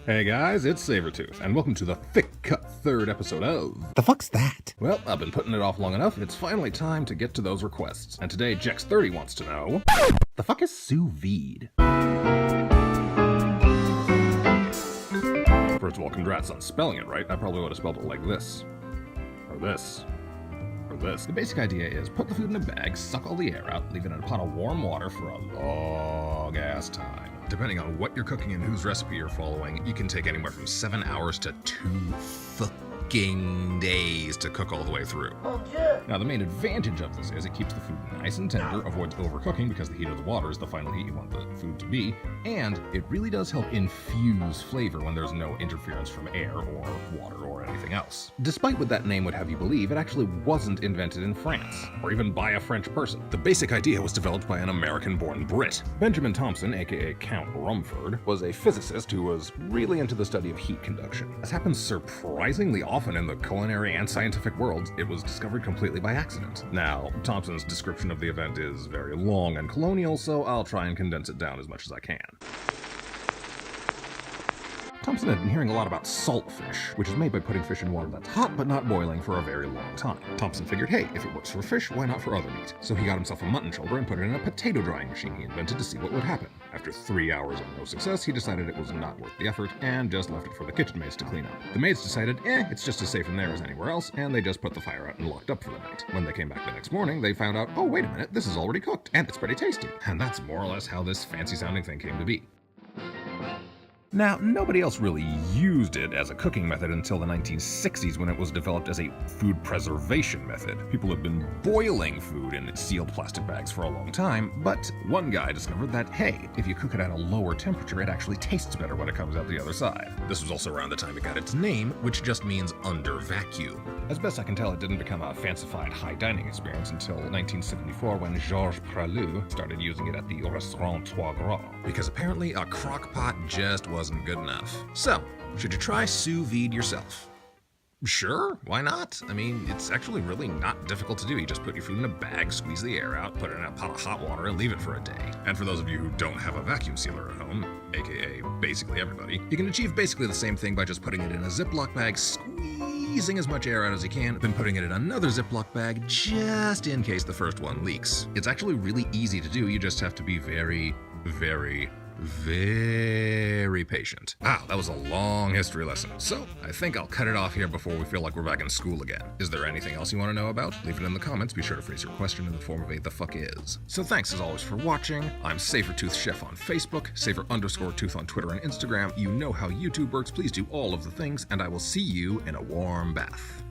Hey guys, it's Sabertooth, and welcome to the Thick Cut third episode of... The fuck's that? Well, I've been putting it off long enough, it's finally time to get to those requests. And today, Jex30 wants to know... The fuck is Sous Vide? First of all, congrats on spelling it right. I probably would have spelled it like this. Or this. Or this. The basic idea is put the food in a bag, suck all the air out, leave it in a pot of warm water for a long-ass time. Depending on what you're cooking and whose recipe you're following, you can take anywhere from 7 hours to 2 fucking days to cook all the way through. Now, the main advantage of this is it keeps the food nice and tender, avoids overcooking because the heat of the water is the final heat you want the food to be, and it really does help infuse flavor when there's no interference from air or water or anything else. Despite what that name would have you believe, it actually wasn't invented in France, or even by a French person. The basic idea was developed by an American-born Brit. Benjamin Thompson, aka Count Rumford, was a physicist who was really into the study of heat conduction. As happens surprisingly often in the culinary and scientific worlds, it was discovered completely by accident. Now, Thompson's description of the event is very long and colonial, so I'll try and condense it down as much as I can. Thompson had been hearing a lot about saltfish, which is made by putting fish in water that's hot but not boiling for a very long time. Thompson figured, hey, if it works for fish, why not for other meat? So he got himself a mutton shoulder and put it in a potato drying machine he invented to see what would happen. After 3 hours of no success, he decided it was not worth the effort and just left it for the kitchen maids to clean up. The maids decided, it's just as safe in there as anywhere else, and they just put the fire out and locked up for the night. When they came back the next morning, they found out, oh, wait a minute, this is already cooked, and it's pretty tasty. And that's more or less how this fancy-sounding thing came to be. Now, nobody else really used it as a cooking method until the 1960s when it was developed as a food preservation method. People had been boiling food in sealed plastic bags for a long time, but one guy discovered that, hey, if you cook it at a lower temperature, it actually tastes better when it comes out the other side. This was also around the time it got its name, which just means under vacuum. As best I can tell, it didn't become a fancified high dining experience until 1974 when Georges Pralou started using it at the Restaurant Trois Gras, because apparently a crock pot just wasn't good enough. So, should you try sous vide yourself? Sure, why not? I mean, it's actually really not difficult to do. You just put your food in a bag, squeeze the air out, put it in a pot of hot water, and leave it for a day. And for those of you who don't have a vacuum sealer at home, aka basically everybody, you can achieve basically the same thing by just putting it in a Ziploc bag, squeezing as much air out as you can, then putting it in another Ziploc bag just in case the first one leaks. It's actually really easy to do. You just have to be very patient. Wow, that was a long history lesson. So, I think I'll cut it off here before we feel like we're back in school again. Is there anything else you want to know about? Leave it in the comments. Be sure to phrase your question in the form of a the fuck is. So thanks as always for watching. I'm Sabertooth Chef on Facebook, Saber_Tooth on Twitter and Instagram. You know how YouTube works. Please do all of the things, and I will see you in a warm bath.